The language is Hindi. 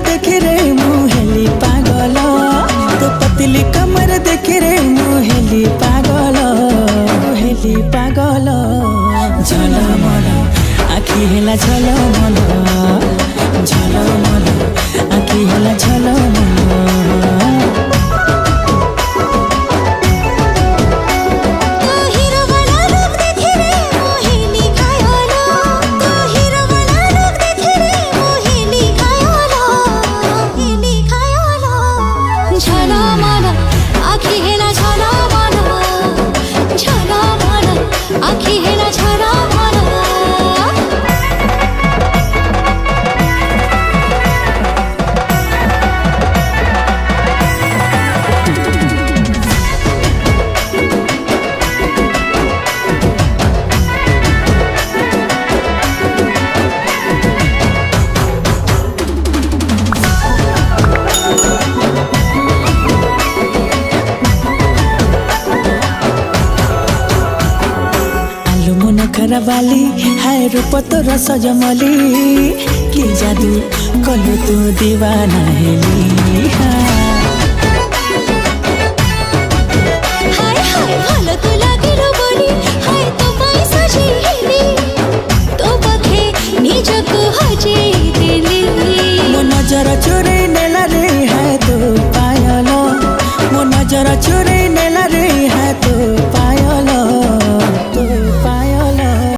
देखी रे मुहेली पागल तो पतली कमर देखी रे मुहेली पागल झलमल आखि हेला झलमल आखि हेला झलमल। बाली हाय रूप तोर सजमली कि जादू कलु तू दीवाना हेली।